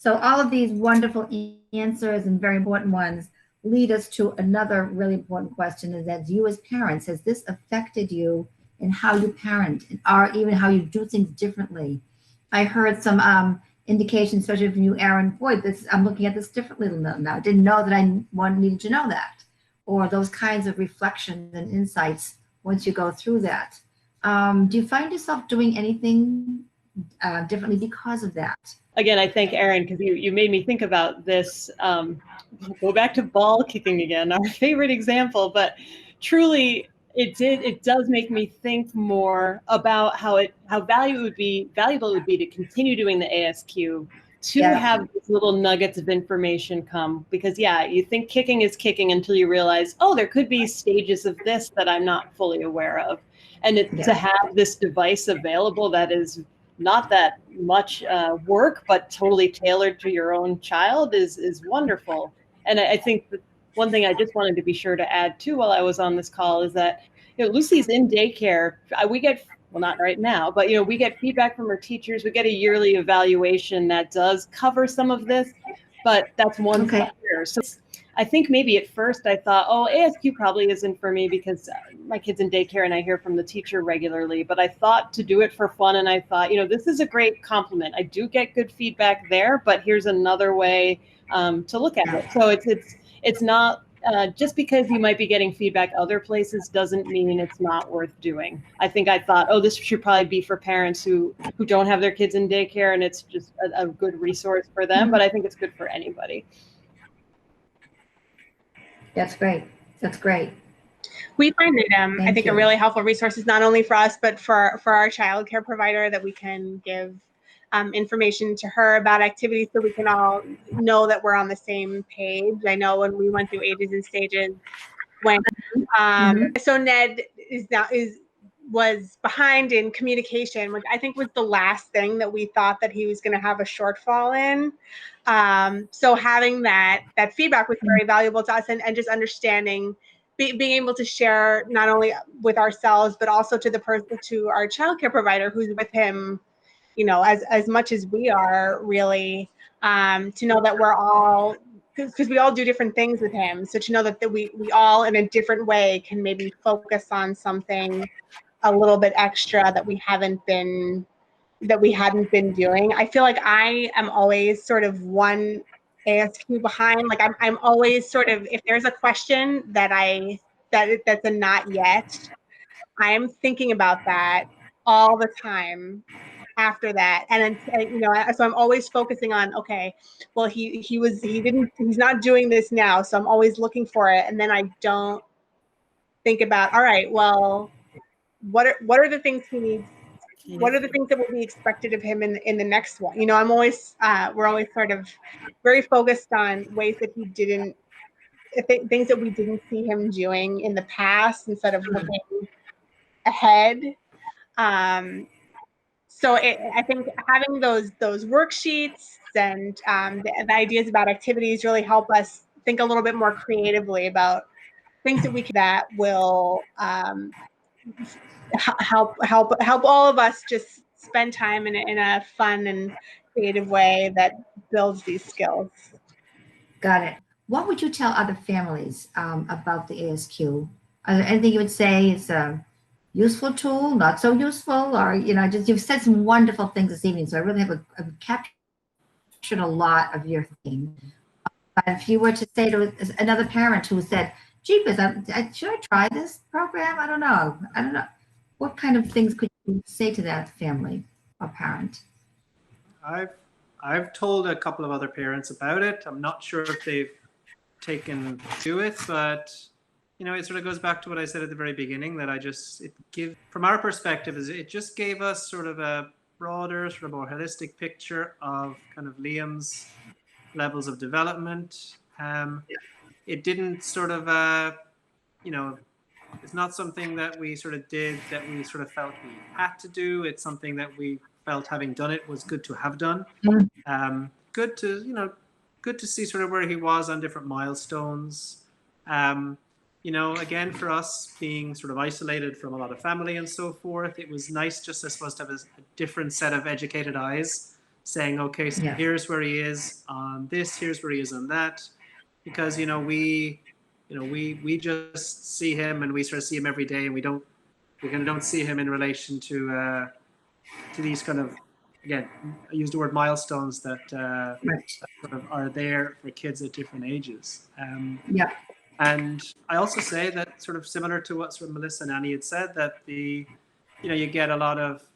So all of these wonderful answers and very important ones lead us to another really important question, is that you as parents, has this affected you in how you parent or even how you do things differently? I heard some indication, especially from you, Aaron, boy, this, I'm looking at this differently now. I didn't know that I needed to know that. Or those kinds of reflections and insights once you go through that. Do you find yourself doing anything differently because of that? Again, I thank Aaron, because you made me think about this. Go back to ball kicking again, our favorite example, but truly it does make me think more about how valuable it would be to continue doing the ASQ, to have these little nuggets of information come, because yeah, you think kicking is kicking until you realize, oh, there could be stages of this that I'm not fully aware of. And to have this device available that is not that much work, but totally tailored to your own child is wonderful. And I think that one thing I just wanted to be sure to add too while I was on this call is that, you know, Lucy's in daycare. We get, well, not right now, but, you know, we get feedback from her teachers. We get a yearly evaluation that does cover some of this, but that's once a year. So I think maybe at first I thought, oh, ASQ probably isn't for me because my kid's in daycare and I hear from the teacher regularly. But I thought to do it for fun, and I thought, you know, this is a great compliment. I do get good feedback there, but here's another way to look at it. So it's not just because you might be getting feedback other places doesn't mean it's not worth doing. I think I thought, oh, this should probably be for parents who don't have their kids in daycare, and it's just a good resource for them. But I think it's good for anybody. That's great. That's great. We find it, I think, a really helpful resource is not only for us, but for our childcare provider, that we can give information to her about activities so we can all know that we're on the same page. I know when we went through Ages and Stages, when so Ned was behind in communication, which I think was the last thing that we thought that he was going to have a shortfall in. So having that feedback was very valuable to us, and just understanding, being able to share not only with ourselves, but also to our childcare provider who's with him, you know, as much as we are, really, to know that we're all, because we all do different things with him. So to know that we all in a different way can maybe focus on something a little bit extra that we hadn't been doing. I feel like I am always sort of one ASQ behind. Like I'm always sort of, if there's a question that's a not yet, I am thinking about that all the time after that. And then, you know, so I'm always focusing on, okay, well, he's not doing this now. So I'm always looking for it. And then I don't think about, all right, well, what are the things he needs? What are the things that will be expected of him in the next one? You know, we're always sort of very focused on ways that he didn't, things that we didn't see him doing in the past instead of looking ahead. So I think having those worksheets and the ideas about activities really help us think a little bit more creatively about things that will help all of us just spend time in a fun and creative way that builds these skills. Got it. What would you tell other families about the ASQ? Are there anything you would say is a useful tool, not so useful, or, you know, just, you've said some wonderful things this evening, so I really have captured a lot of your theme. If you were to say to another parent who said, jeepers, should I try this program? I don't know. What kind of things could you say to that family or parent? I've told a couple of other parents about it. I'm not sure if they've taken to it, but, you know, it sort of goes back to what I said at the very beginning, that from our perspective, it just gave us sort of a broader, sort of more holistic picture of kind of Liam's levels of development. It didn't sort of, you know, it's not something that we sort of did that we sort of felt we had to do. It's something that we felt, having done it, was good to have done. Good to see sort of where he was on different milestones. You know, again, for us being sort of isolated from a lot of family and so forth, it was nice just, I suppose, to have a different set of educated eyes saying, okay, so Yeah. here's where he is on this, here's where he is on that, because we just see him and we sort of see him every day, and we kind of don't see him in relation to these kind of, again, I use the word milestones that Right. sort of are there for kids at different ages. Yeah. And I also say that, sort of similar to what sort of Melissa and Annie had said, that you get a lot of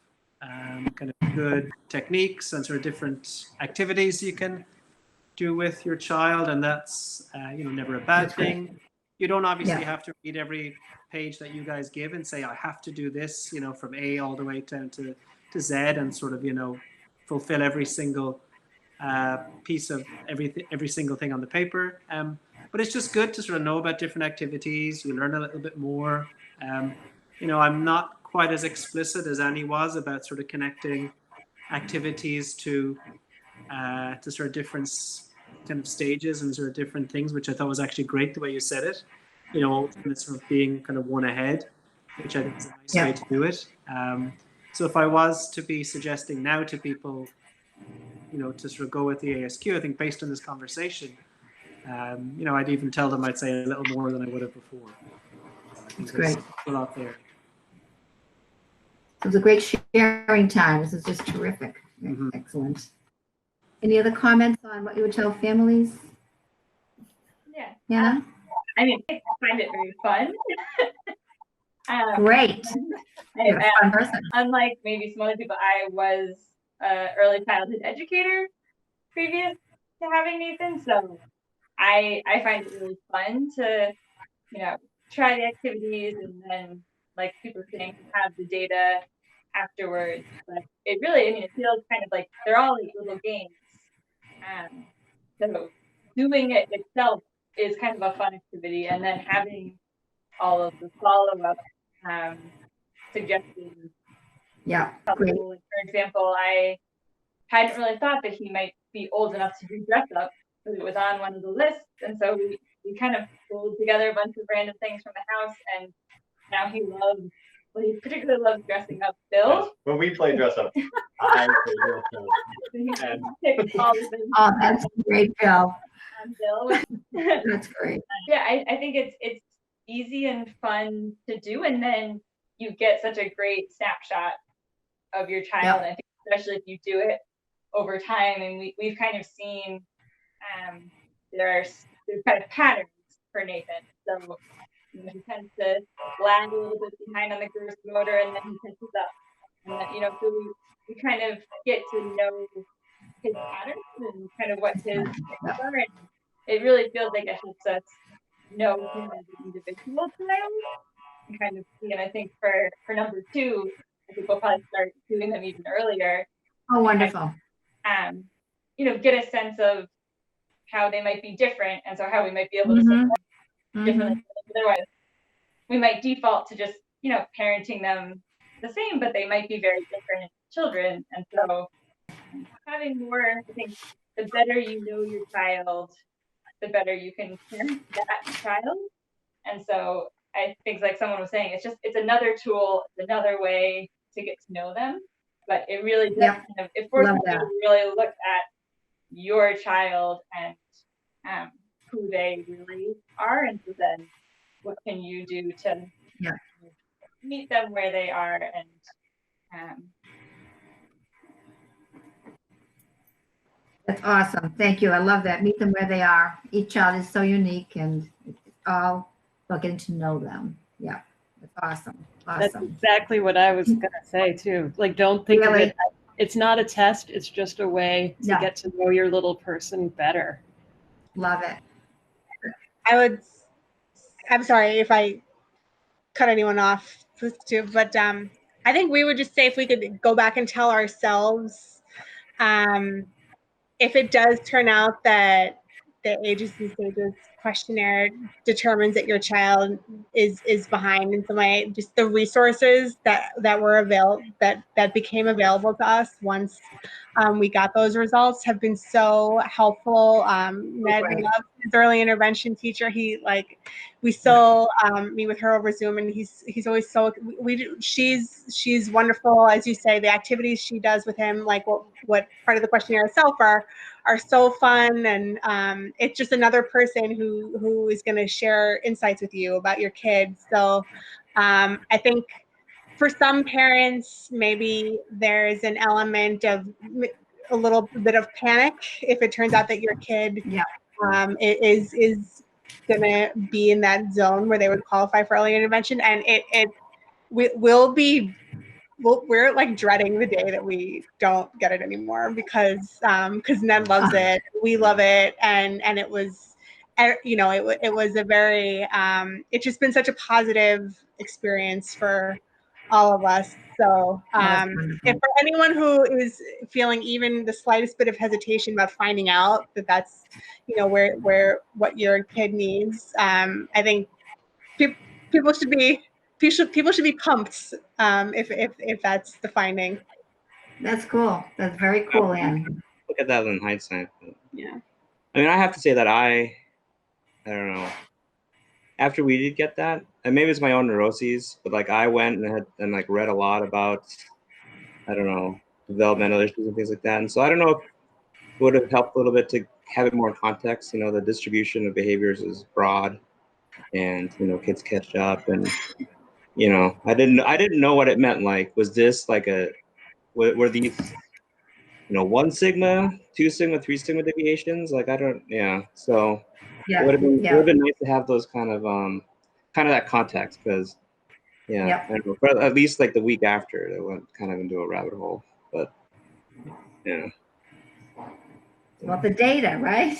kind of good techniques and sort of different activities you can do with your child, and that's never a bad That's great. thing. You don't obviously Yeah. have to read every page that you guys give and say, I have to do this, from A all the way down to Z, and sort of fulfill every single piece of every single thing on the paper. But it's just good to sort of know about different activities. You learn a little bit more. I'm not quite as explicit as Annie was about sort of connecting activities to sort of different kind of stages and sort of different things, which I thought was actually great the way you said it. And sort of being kind of one ahead, which I think is a nice way to do it. So if I was to be suggesting now to people, to sort of go with the ASQ, I think based on this conversation, I'd even tell them I'd say a little more than I would have before. I think That's great. a lot there. It was a great sharing time. This is just terrific. Mhm. Excellent. Any other comments on what you would tell families? Yeah. Hannah? I mean, I find it very fun. Great. You're a fun person. Unlike maybe some other people, I was an early childhood educator previous to having Nathan, so I find it really fun to try the activities, and then, like people were saying, have the data afterwards. But it really, it feels kind of like they're all like little games. So doing it itself is kind of a fun activity, and then having all of the follow-up suggestions. Yeah, great. For example, I hadn't really thought that he might be old enough to do dress up, but it was on one of the lists, and so we kind of pulled together a bunch of random things from the house, and now he particularly loves dressing up Bill. When we play dress up, I play dress up. Oh, that's great, Bill. Bill. That's great. Yeah, I think it's easy and fun to do, and then you get such a great snapshot of your child. I think especially if you do it over time, and we've kind of seen there's kind of patterns for Nathan. So he tends to lag a little bit behind on the gross motor, and then he catches up. And then, so we kind of get to know his patterns and kind of what his things are. And it really feels like it helps us know him as an individual child and kind of see. And I think for number 2, I think we'll probably start doing them even earlier. Oh, wonderful. And, get a sense of how they might be different, and so how we might be able to support differently. Otherwise, we might default to just, parenting them the same, but they might be very different children. And so having more, I think the better you know your child, the better you can parent that child. And so I think, like someone was saying, it's another tool, it's another way to get to know them. But it really does it forces you to really look at your child and who they really are, and so then what can you do to meet them where they are. And that's awesome. Thank you. I love that. Meet them where they are. Each child is so unique, and it's all about getting to know them. Yeah, that's awesome. That's exactly what I was gonna say too. Like, don't think of it. It's not a test. It's just a way to get to know your little person better. Love it. I'm sorry if I cut anyone off too, but I think we would just say, if we could go back and tell ourselves, if it does turn out that the Ages Stages Questionnaire determines that your child is behind in some way, just the resources that were available, that became available to us once we got those results, have been so helpful. Ned loves his early intervention teacher. We still meet with her over Zoom, and he's always she's wonderful. As you say, the activities she does with him, like what what part of the questionnaire itself are so fun, and it's just another person who is going to share insights with you about your kids. So I think for some parents, maybe there's an element of a little bit of panic if it turns out that your kid is going to be in that zone where they would qualify for early intervention, and we're like dreading the day that we don't get it anymore, because Ned loves it, we love it, and it was, you know, it was a very it's just been such a positive experience for all of us. So if for anyone who is feeling even the slightest bit of hesitation about finding out that that's, you know, where what your kid needs, I think people should be pumped if that's the finding. That's cool. That's very cool, Anne. Look at that in hindsight. Yeah. I mean, I have to say that I don't know. After we did get that, and maybe it's my own neuroses, but like I went and like read a lot about, I don't know, developmental issues and things like that. And so I don't know if it would have helped a little bit to have it more in context. You know, the distribution of behaviors is broad, and you know, kids catch up, and you know, I didn't know what it meant. Like, was this like were these, you know, 1 sigma, 2 sigma, 3 sigma deviations? Like, I don't, yeah. So it would have been nice to have those kind of that context, because I don't know, for at least like the week after, it went kind of into a rabbit hole. But yeah. Well, the data, right?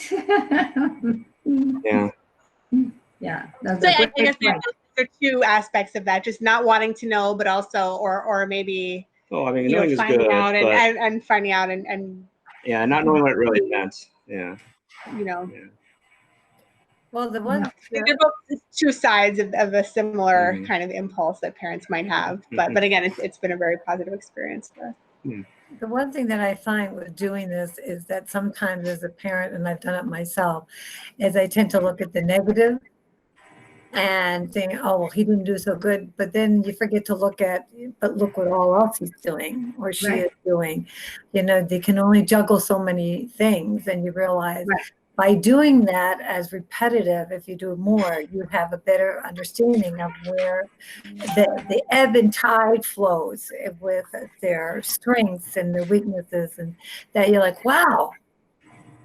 Yeah. Yeah. So I guess there are 2 aspects of that: just not wanting to know, but also, or maybe, I mean, you know, knowing finding is good, out but and finding out and yeah, not knowing what it really meant. Yeah. You know. Yeah. Well, the one they're both 2 sides of a similar kind of impulse that parents might have, but again, it's been a very positive experience for us. The one thing that I find with doing this is that sometimes as a parent, and I've done it myself, is I tend to look at the negative and think, oh, well, he didn't do so good. But then you forget to look what all else he's doing or she is doing. You know, they can only juggle so many things, and you realize by doing that as repetitive, if you do more, you have a better understanding of where the ebb and tide flows with their strengths and their weaknesses, and that you're like, wow,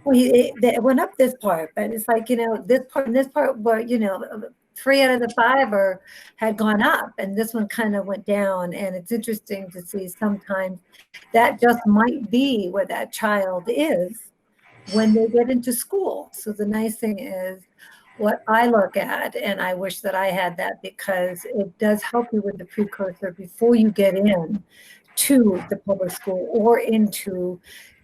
well, it went up this part, but it's like, you know, this part and this part were, you know, 3 out of the 5 had gone up, and this one kind of went down. And it's interesting to see sometimes that just might be where that child is when they get into school. So the nice thing is what I look at, and I wish that I had that, because it does help you with the precursor before you get in to the public school or into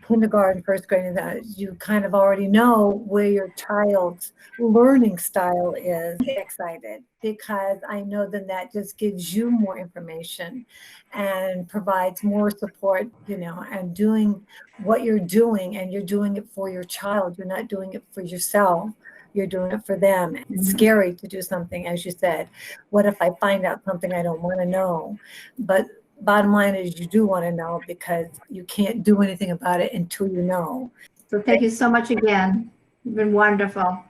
kindergarten, 1st grade, and that you kind of already know where your child's learning style is. Excited, because I know then that just gives you more information and provides more support, you know, and doing what you're doing, and you're doing it for your child. You're not doing it for yourself. You're doing it for them. It's scary to do something, as you said. What if I find out something I don't want to know? But bottom line is you do want to know, because you can't do anything about it until you know. So thank you so much again. You've been wonderful.